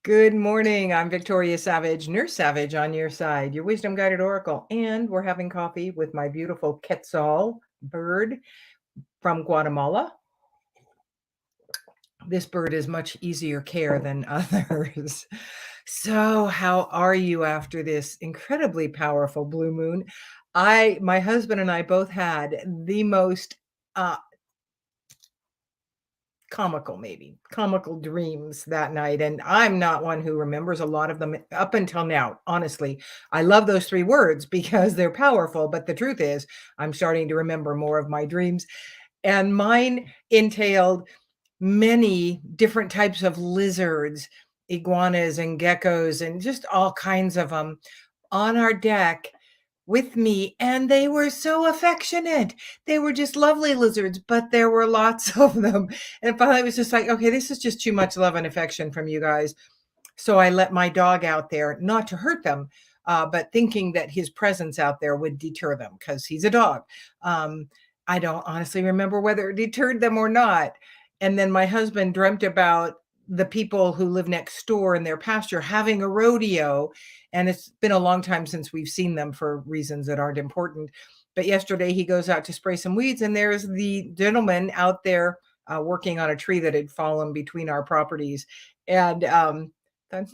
Good morning. I'm Victoria Savage, Nurse Savage on your side, your wisdom guided oracle. And we're having coffee with my beautiful Quetzal bird from Guatemala. This bird is much easier care than others. So, how are you after this incredibly powerful blue moon? My husband and I both had the most uh, comical dreams that night, and I'm not one who remembers a lot of them up until now, honestly. I love those 3 words because they're powerful, but the truth is, I'm starting to remember more of my dreams, and mine entailed many different types of lizards, iguanas and geckos, and just all kinds of them on our deck with me, and they were so affectionate. They were just lovely lizards, but there were lots of them. And finally, I was just like, okay, this is just too much love and affection from you guys. So I let my dog out there, not to hurt them, but thinking that his presence out there would deter them because he's a dog. I don't honestly remember whether it deterred them or not. And then my husband dreamt about the people who live next door in their pasture having a rodeo. And it's been a long time since we've seen them for reasons that aren't important. But yesterday he goes out to spray some weeds, and there's the gentleman out there working on a tree that had fallen between our properties. And thought,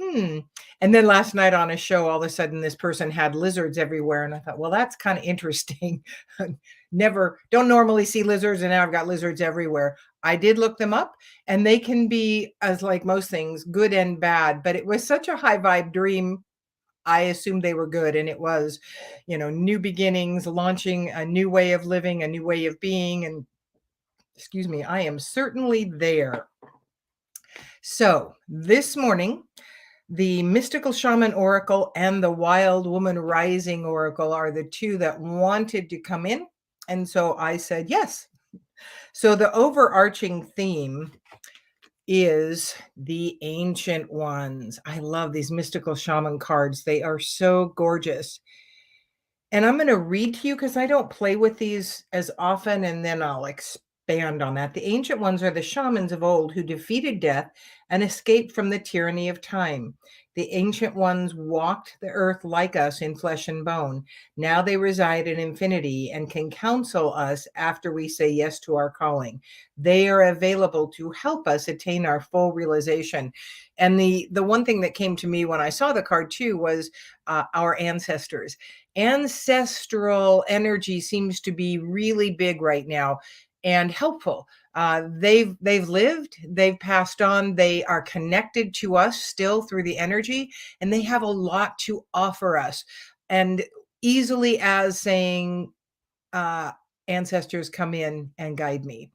And then last night on a show, all of a sudden this person had lizards everywhere. And I thought, well, that's kind of interesting. Don't normally see lizards, and now I've got lizards everywhere. I did look them up, and they can be, as like most things, good and bad. But it was such a high vibe dream. I assumed they were good, and it was, new beginnings, launching a new way of living, a new way of being. And excuse me, I am certainly there. So this morning, the Mystical Shaman Oracle and the Wild Woman Rising Oracle are the 2 that wanted to come in. And so I said yes. So the overarching theme is the Ancient Ones. I love these Mystical Shaman cards. They are so gorgeous. And I'm going to read to you because I don't play with these as often, and then I'll expand on that. The Ancient Ones are the shamans of old who defeated death and escaped from the tyranny of time. The Ancient Ones walked the earth like us in flesh and bone. Now they reside in infinity and can counsel us after we say yes to our calling. They are available to help us attain our full realization. And the one thing that came to me when I saw the card too was our ancestors. Ancestral energy seems to be really big right now and helpful. They've lived, they've passed on, they are connected to us still through the energy, and they have a lot to offer us. And easily as saying, ancestors, come in and guide me.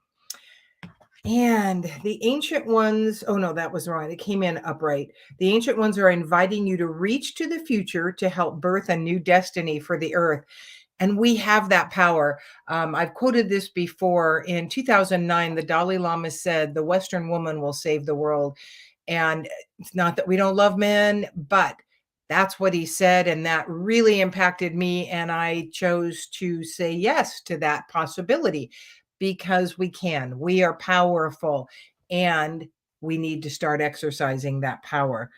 And the Ancient Ones, oh no, that was wrong. It came in upright. The Ancient Ones are inviting you to reach to the future to help birth a new destiny for the earth. And we have that power. I've quoted this before. In 2009, the Dalai Lama said, the Western woman will save the world. And it's not that we don't love men, but that's what he said. And that really impacted me. And I chose to say yes to that possibility because we can. We are powerful, and we need to start exercising that power.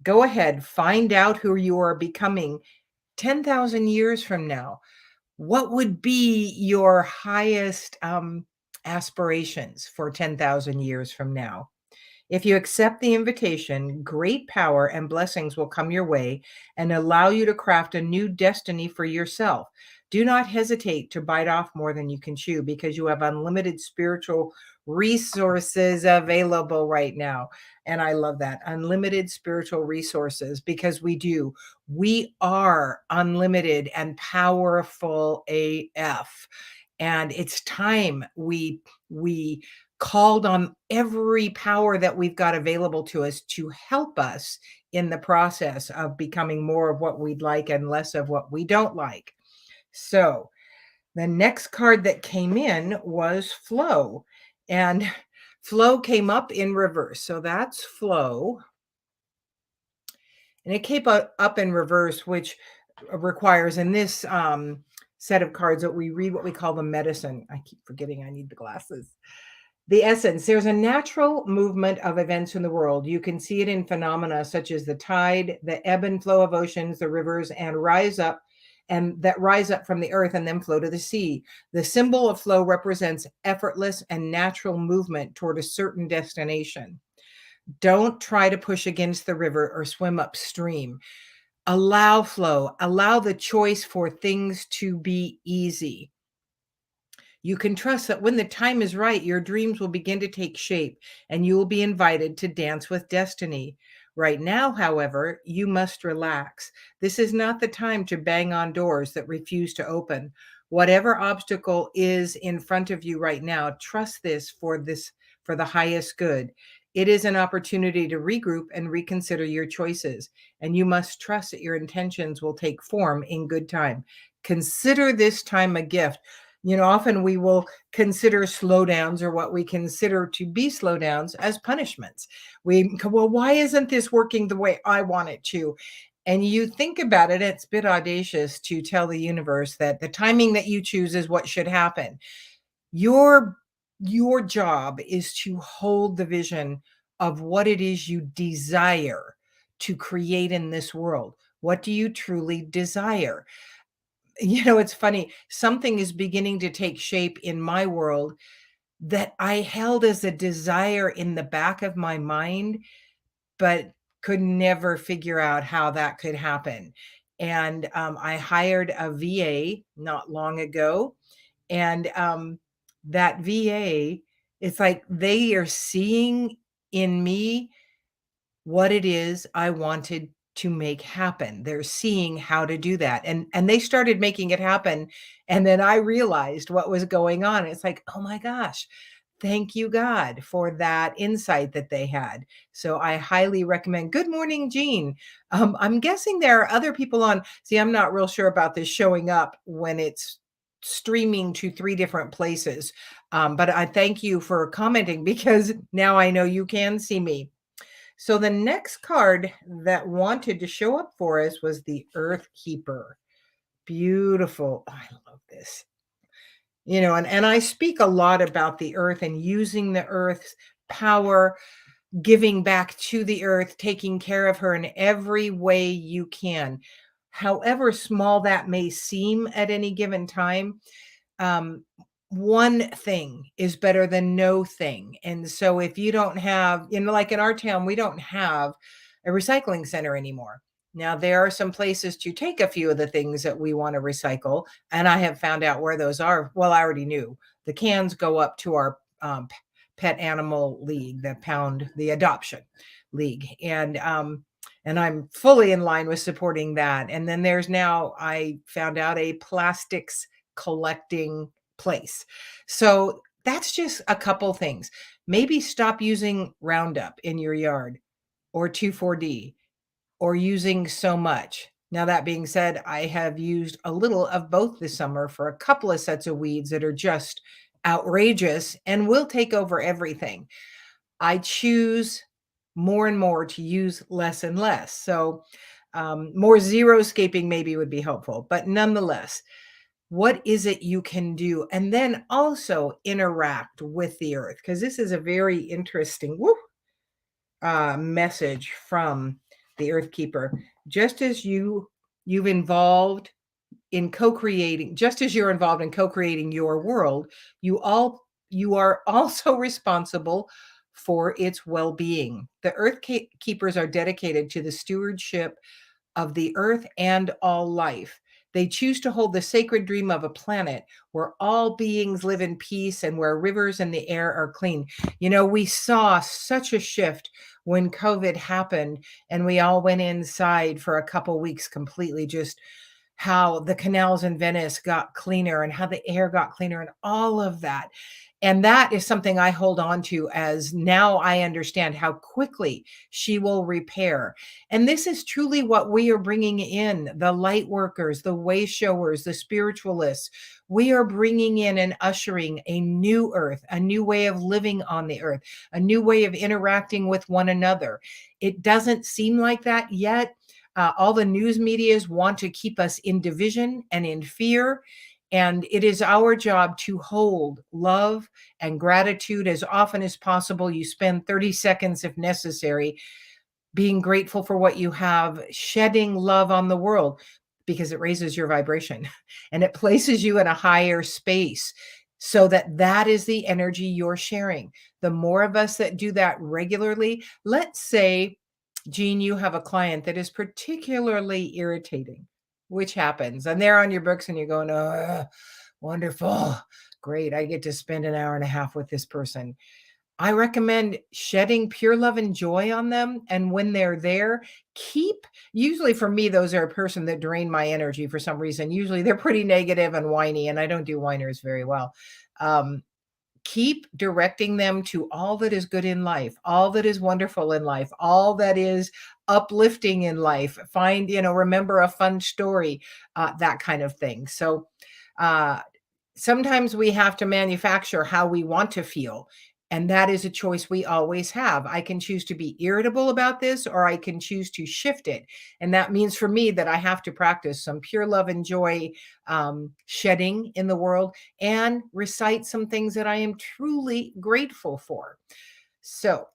Go ahead, find out who you are becoming 10,000 years from now. What would be your highest aspirations for 10,000 years from now? If you accept the invitation, great power and blessings will come your way and allow you to craft a new destiny for yourself. Do not hesitate to bite off more than you can chew because you have unlimited spiritual resources available right now. And I love that. Unlimited spiritual resources, because we do. We are unlimited and powerful AF. And it's time we called on every power that we've got available to us to help us in the process of becoming more of what we'd like and less of what we don't like. So the next card that came in was Flow, and Flow came up in reverse. So that's Flow. And it came up in reverse, which requires in this set of cards that we read what we call the medicine. I keep forgetting I need the glasses. The essence, there's a natural movement of events in the world. You can see it in phenomena such as the tide, the ebb and flow of oceans, the rivers, and that rise up from the earth and then flow to the sea. The symbol of flow represents effortless and natural movement toward a certain destination. Don't try to push against the river or swim upstream. Allow flow, allow the choice for things to be easy. You can trust that when the time is right, your dreams will begin to take shape and you will be invited to dance with destiny. Right now, however, you must relax. This is not the time to bang on doors that refuse to open. Whatever obstacle is in front of you right now, trust this for the highest good. It is an opportunity to regroup and reconsider your choices, and you must trust that your intentions will take form in good time. Consider this time a gift. Often we will consider slowdowns or what we consider to be slowdowns as punishments. Well, why isn't this working the way I want it to? And you think about it, it's a bit audacious to tell the universe that the timing that you choose is what should happen. Your your job is to hold the vision of what it is you desire to create in this world. What do you truly desire? It's funny. Something is beginning to take shape in my world that I held as a desire in the back of my mind, but could never figure out how that could happen. And I hired a VA not long ago, and that VA, it's like they are seeing in me what it is I wanted to make happen. They're seeing how to do that. And they started making it happen. And then I realized what was going on. It's like, oh my gosh, thank you, God, for that insight that they had. So I highly recommend. Good morning, Jean. I'm guessing there are other people on. See, I'm not real sure about this showing up when it's streaming to three different places. But I thank you for commenting because now I know you can see me. So the next card that wanted to show up for us was the Earth Keeper. Beautiful. Oh, I love this. And I speak a lot about the earth and using the earth's power, giving back to the earth, taking care of her in every way you can. However small that may seem at any given time, um, one thing is better than no thing. And so if you don't have, like in our town, we don't have a recycling center anymore. Now, there are some places to take a few of the things that we want to recycle. And I have found out where those are. Well, I already knew the cans go up to our pet animal league, the adoption league. And I'm fully in line with supporting that. And then there's now, I found out, a plastics collecting place. So that's just a couple things. Maybe stop using Roundup in your yard or 2,4-D or using so much. Now, that being said, I have used a little of both this summer for a couple of sets of weeds that are just outrageous and will take over everything. I choose more and more to use less and less. So, more zero scaping maybe would be helpful, but nonetheless, what is it you can do? And then also interact with the earth, because this is a very interesting message from the Earth Keeper. Just as you've involved in co-creating, just as you're involved in co-creating your world, you are also responsible for its well-being. The Earth Keepers are dedicated to the stewardship of the earth and all life. They choose to hold the sacred dream of a planet where all beings live in peace and where rivers and the air are clean. We saw such a shift when COVID happened and we all went inside for a couple weeks completely, just how the canals in Venice got cleaner and how the air got cleaner and all of that. And that is something I hold on to, as now I understand how quickly she will repair. And this is truly what we are bringing in: the light workers, the way showers, the spiritualists. We are bringing in and ushering a new earth, a new way of living on the earth, a new way of interacting with one another. It doesn't seem like that yet. All the news medias want to keep us in division and in fear. And it is our job to hold love and gratitude as often as possible. You spend 30 seconds if necessary being grateful for what you have, shedding love on the world because it raises your vibration and it places you in a higher space so that that is the energy you're sharing. The more of us that do that regularly, let's say, Jean, you have a client that is particularly irritating, which happens, and they're on your books and you're going, oh, wonderful. Great. I get to spend an hour and a half with this person. I recommend shedding pure love and joy on them. And when they're there, usually for me, those are a person that drain my energy for some reason. Usually they're pretty negative and whiny, and I don't do whiners very well. Um, Keep directing them to all that is good in life, all that is wonderful in life, all that is uplifting in life. Remember a fun story, that kind of thing. So, uh, sometimes we have to manufacture how we want to feel. And that is a choice we always have. I can choose to be irritable about this, or I can choose to shift it. And that means for me that I have to practice some pure love and joy, shedding in the world, and recite some things that I am truly grateful for. So,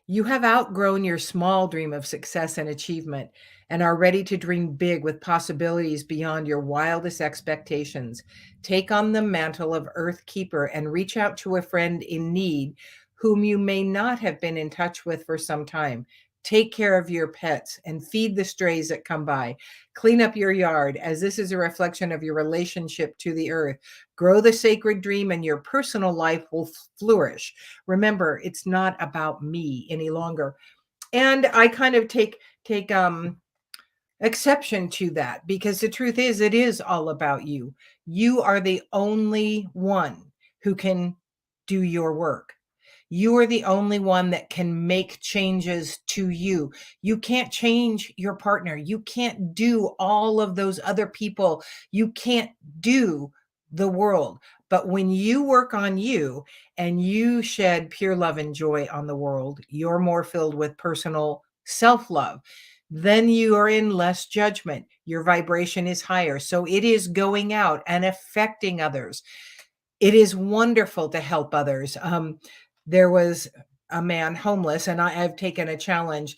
you have outgrown your small dream of success and achievement and are ready to dream big with possibilities beyond your wildest expectations. Take on the mantle of Earth Keeper and reach out to a friend in need whom you may not have been in touch with for some time. Take care of your pets and feed the strays that come by. Clean up your yard, as this is a reflection of your relationship to the earth. Grow the sacred dream, and your personal life will flourish. Remember, it's not about me any longer. And I kind of take exception to that, because the truth is it is all about you. You are the only one who can do your work. You are the only one that can make changes to you. You can't change your partner. You can't do all of those other people. You can't do the world. But when you work on you and you shed pure love and joy on the world, you're more filled with personal self love. Then you are in less judgment. Your vibration is higher. So it is going out and affecting others. It is wonderful to help others. There was a man homeless, and I've taken a challenge.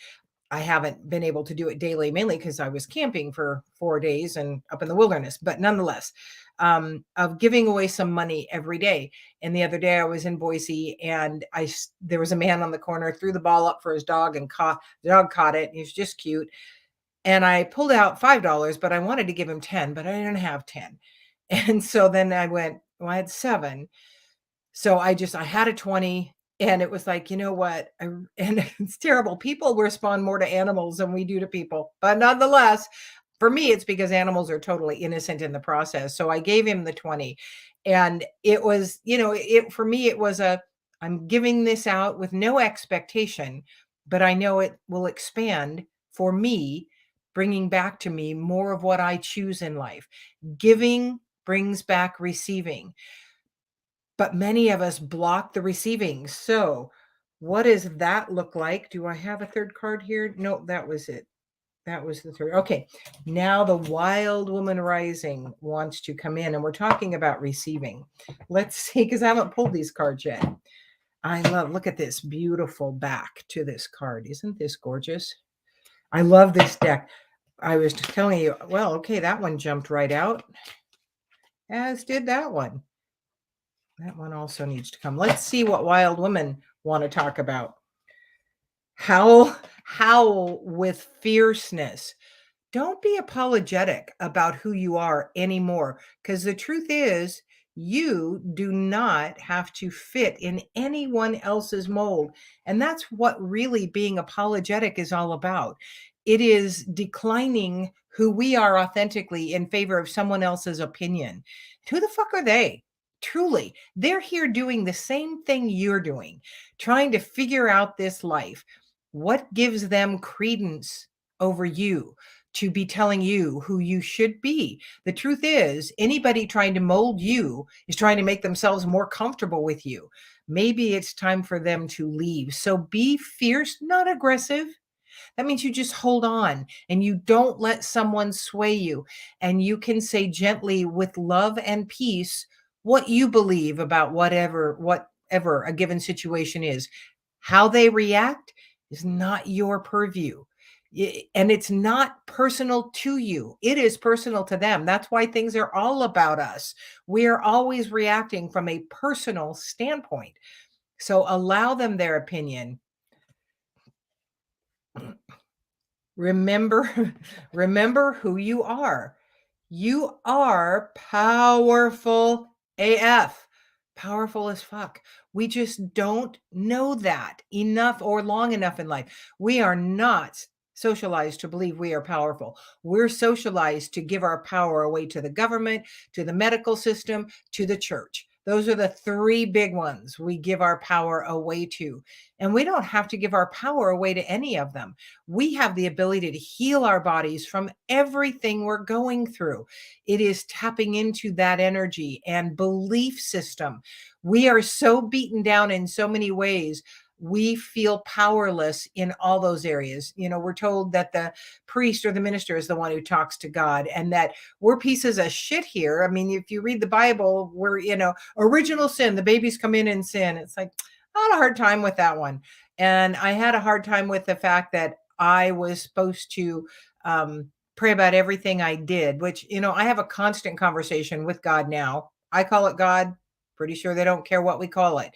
I haven't been able to do it daily, mainly because I was camping for 4 days and up in the wilderness, but nonetheless, of giving away some money every day. And the other day I was in Boise, and there was a man on the corner, threw the ball up for his dog, and the dog caught it. And he was just cute. And I pulled out $5, but I wanted to give him 10, but I didn't have 10. And so then I went, well, I had 7. So I had a 20, and it was like, you know what? And it's terrible. People respond more to animals than we do to people. But nonetheless, for me, it's because animals are totally innocent in the process. So I gave him the 20. And it was, for me, it was I'm giving this out with no expectation, but I know it will expand for me, bringing back to me more of what I choose in life. Giving brings back receiving, but many of us block the receiving. So what does that look like? Do I have a third card here? No, that was it. That was the third. Okay. Now the wild woman rising wants to come in, and we're talking about receiving. Let's see, because I haven't pulled these cards yet. Look at this beautiful back to this card. Isn't this gorgeous? I love this deck. I was just telling you, well, okay, that one jumped right out, as did that one. That one also needs to come. Let's see what wild women want to talk about. Howl with fierceness. Don't be apologetic about who you are anymore, because the truth is, you do not have to fit in anyone else's mold. And that's what really being apologetic is all about. It is declining who we are authentically in favor of someone else's opinion. Who the fuck are they? Truly, they're here doing the same thing you're doing, trying to figure out this life. What gives them credence over you to be telling you who you should be? The truth is, anybody trying to mold you is trying to make themselves more comfortable with you. Maybe it's time for them to leave. So be fierce, not aggressive. That means you just hold on and you don't let someone sway you. And you can say gently with love and peace what you believe about whatever a given situation is. How they react is not your purview. And it's not personal to you. It is personal to them. That's why things are all about us. We are always reacting from a personal standpoint. So allow them their opinion. Remember remember who you are. You are powerful AF. Powerful as fuck. We just don't know that enough or long enough in life. We are not socialized to believe we are powerful. We're socialized to give our power away to the government, to the medical system, to the church. Those are the three big ones we give our power away to. And we don't have to give our power away to any of them. We have the ability to heal our bodies from everything we're going through. It is tapping into that energy and belief system. We are so beaten down in so many ways. We feel powerless in all those areas. We're told that the priest or the minister is the one who talks to God and that we're pieces of shit here. I mean, if you read the Bible, original sin, the babies come in and sin. It's like, I had a hard time with that one. And I had a hard time with the fact that I was supposed to pray about everything I did, which, I have a constant conversation with God now. I call it God. Pretty sure they don't care what we call it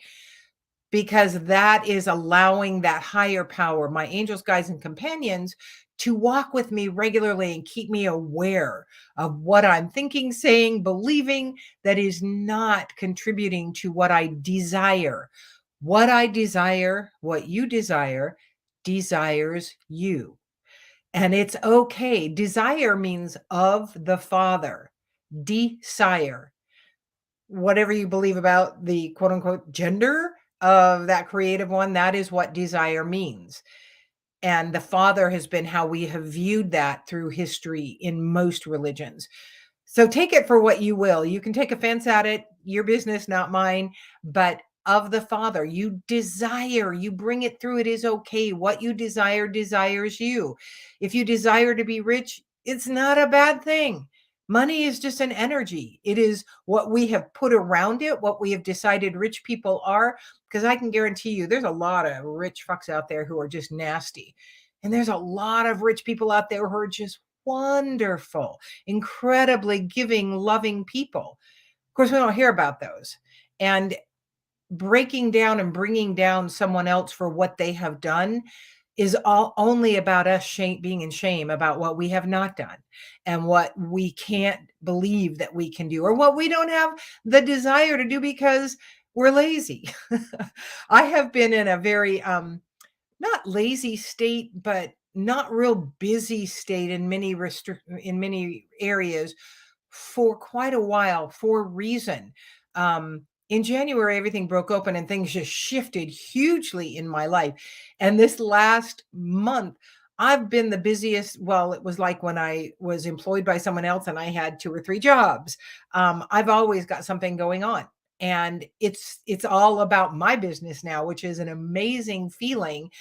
because that is allowing that higher power, my angels, guides, and companions, to walk with me regularly and keep me aware of what I'm thinking, saying, believing that is not contributing to what I desire. What I desire, what you desire, desires you. And it's okay. Desire means of the Father. Desire. Whatever you believe about the quote unquote gender of that creative one, that is what desire means. And the Father has been how we have viewed that through history in most religions. So take it for what you will. You can take offense at it, your business, not mine, but of the Father, you desire, you bring it through. It is okay. What you desire desires you. If you desire to be rich, it's not a bad thing. Money is just an energy. It is what we have put around it, what we have decided rich people are. Because I can guarantee you, there's a lot of rich fucks out there who are just nasty. And there's a lot of rich people out there who are just wonderful, incredibly giving, loving people. Of course, we don't hear about those. And breaking down and bringing down someone else for what they have done is all only about us being in shame about what we have not done and what we can't believe that we can do or what we don't have the desire to do because we're lazy. I have been in a very not lazy state, but not real busy state in many areas for quite a while for a reason. In January, everything broke open and things just shifted hugely in my life. And this last month, I've been the busiest. Well, it was like when I was employed by someone else and I had two or three jobs. I've always got something going on. And it's all about my business now, which is an amazing feeling,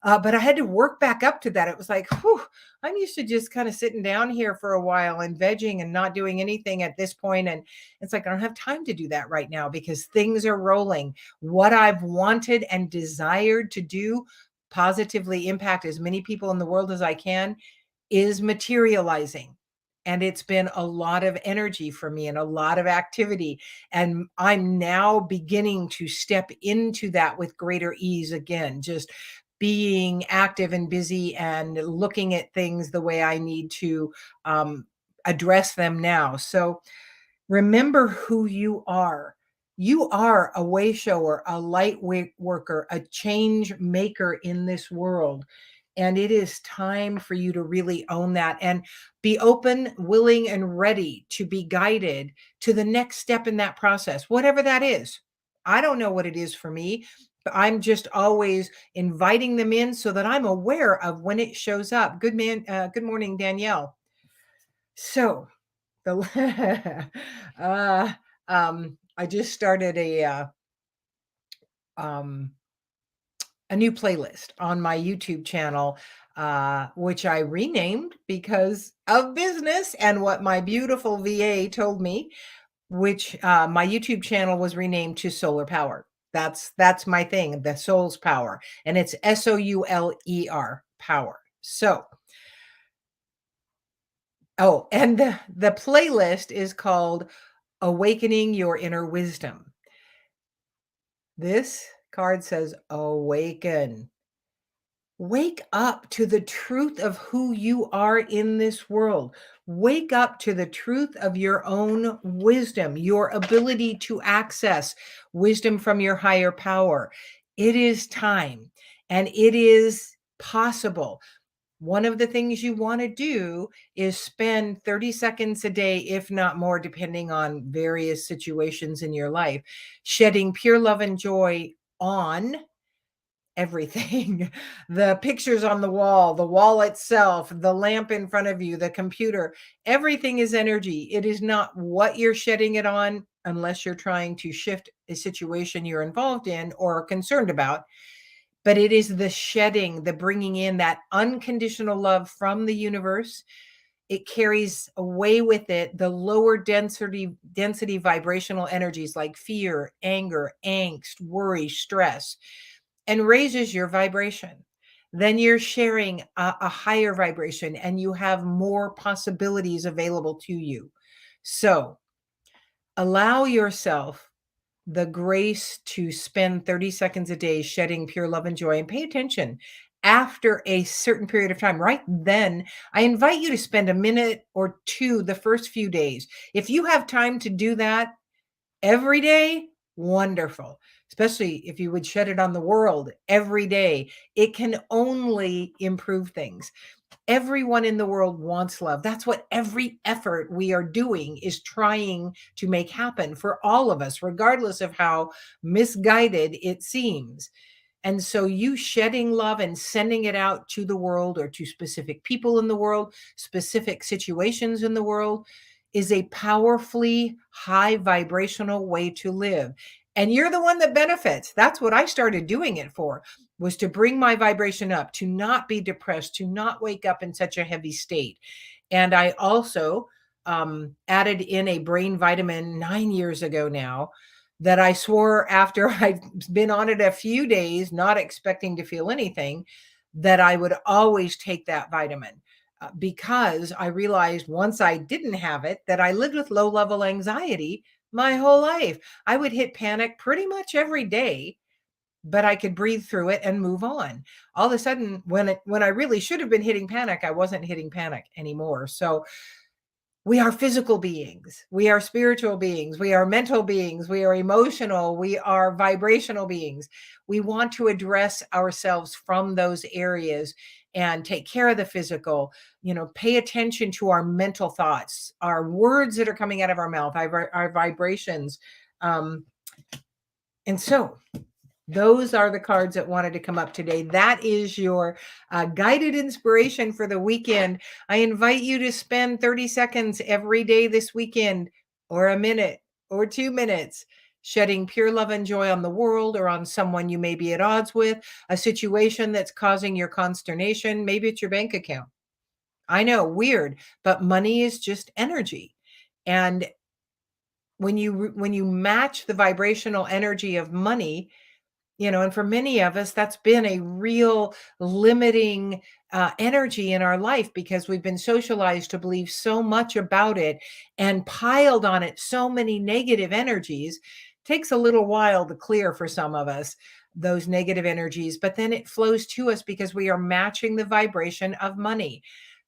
but I had to work back up to that. It was like, whew, I'm used to just kind of sitting down here for a while and vegging and not doing anything at this point. And it's like, I don't have time to do that right now because things are rolling. What I've wanted and desired to do, positively impact as many people in the world as I can, is materializing. And it's been a lot of energy for me and a lot of activity. And I'm now beginning to step into that with greater ease again, just being active and busy and looking at things the way I need to address them now. So remember who you are. You are a way shower, a light worker, a change maker in this world. And it is time for you to really own that and be open, willing, and ready to be guided to the next step in that process, whatever that is. I don't know what it is for me, but I'm just always inviting them in so that I'm aware of when it shows up. Good morning, Danielle. So, the I just started a um a new playlist on my YouTube channel, which I renamed because of business and what my beautiful VA told me, which my YouTube channel was renamed to Solar Power. That's my thing, the soul's power, and it's SOULER power. So, oh, and the playlist is called Awakening Your Inner Wisdom. This card says awaken. Wake up to the truth of who you are in this world. Wake up to the truth of your own wisdom, your ability to access wisdom from your higher power. It is time and it is possible. One of the things you want to do is spend 30 seconds a day, if not more, depending on various situations in your life, shedding pure love and joy on everything. The pictures on the wall itself, the lamp in front of you, the computer, everything is energy. It is not what you're shedding it on, unless you're trying to shift a situation you're involved in or concerned about. But it is the shedding, the bringing in that unconditional love from the universe. It carries away with it the lower density vibrational energies like fear, anger, angst, worry, stress, and raises your vibration. Then you're sharing a higher vibration and you have more possibilities available to you. So allow yourself the grace to spend 30 seconds a day shedding pure love and joy, and pay attention after a certain period of time. Right then, I invite you to spend a minute or two the first few days. If you have time to do that, every day, wonderful. Especially if you would shed it on the world every day. It can only improve things. Everyone in the world wants love. That's what every effort we are doing is trying to make happen for all of us, regardless of how misguided it seems. And so, you shedding love and sending it out to the world or to specific people in the world, specific situations in the world, is a powerfully high vibrational way to live. And you're the one that benefits. That's what I started doing it for, was to bring my vibration up, to not be depressed, to not wake up in such a heavy state. And I also added in a brain vitamin 9 years ago now, that I swore after I'd been on it a few days, not expecting to feel anything, that I would always take that vitamin. Because I realized once I didn't have it, that I lived with low level anxiety my whole life. I would hit panic pretty much every day, but I could breathe through it and move on. All of a sudden, when I really should have been hitting panic, I wasn't hitting panic anymore. So we are physical beings, we are spiritual beings, we are mental beings, we are emotional, we are vibrational beings. We want to address ourselves from those areas and take care of the physical, pay attention to our mental thoughts, our words that are coming out of our mouth, our vibrations. And so those are the cards that wanted to come up today. That is your guided inspiration for the weekend. I invite you to spend 30 seconds every day this weekend, or a minute or 2 minutes, shedding pure love and joy on the world or on someone you may be at odds with, a situation that's causing your consternation. Maybe it's your bank account. I know, weird, but money is just energy. And when you match the vibrational energy of money, and for many of us, that's been a real limiting energy in our life, because we've been socialized to believe so much about it and piled on it so many negative energies. Takes a little while to clear for some of us, those negative energies, but then it flows to us because we are matching the vibration of money.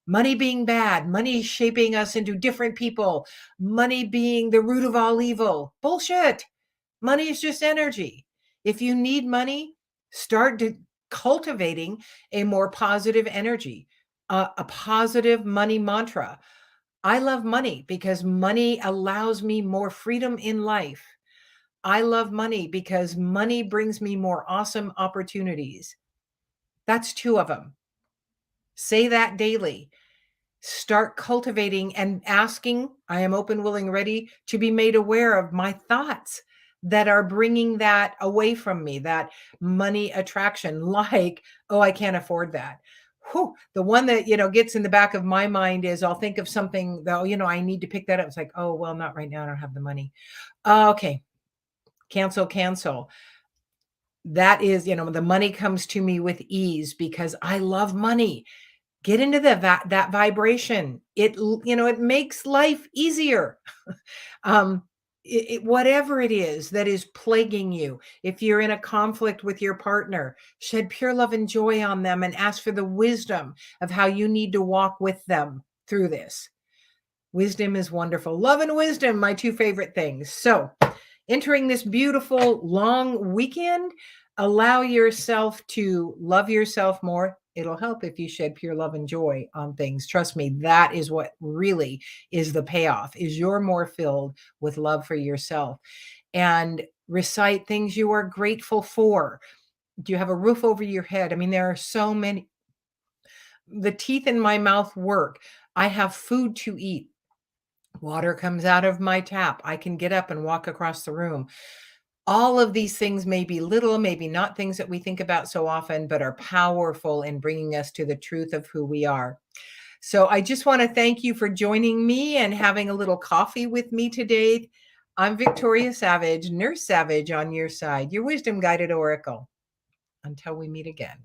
Money being bad, money shaping us into different people, money being the root of all evil. Bullshit. Money is just energy. If you need money, cultivating a more positive energy, a positive money mantra. I love money because money allows me more freedom in life. I love money because money brings me more awesome opportunities. That's two of them. Say that daily. Start cultivating and asking. I am open, willing, ready to be made aware of my thoughts. that are bringing that away from me, that money attraction, like, oh, I can't afford that. Whew. The one that, gets in the back of my mind is I'll think of something though, I need to pick that up. It's like, oh, well, not right now. I don't have the money. Okay. Cancel, cancel. That is, the money comes to me with ease because I love money. Get into that vibration. It makes life easier. Um, whatever it is that is plaguing you, if you're in a conflict with your partner, shed pure love and joy on them and ask for the wisdom of how you need to walk with them through this. Wisdom is wonderful. Love and wisdom, my two favorite things. So, entering this beautiful long weekend, allow yourself to love yourself more. It'll help if you shed pure love and joy on things. Trust me, that is what really is the payoff, is you're more filled with love for yourself. And recite things you are grateful for. Do you have a roof over your head? I mean, there are so many. The teeth in my mouth work. I have food to eat. Water comes out of my tap. I can get up and walk across the room. All of these things may be little, maybe not things that we think about so often, but are powerful in bringing us to the truth of who we are. So I just want to thank you for joining me and having a little coffee with me today. I'm Victoria Savage, Nurse Savage on your side, your wisdom guided oracle. Until we meet again.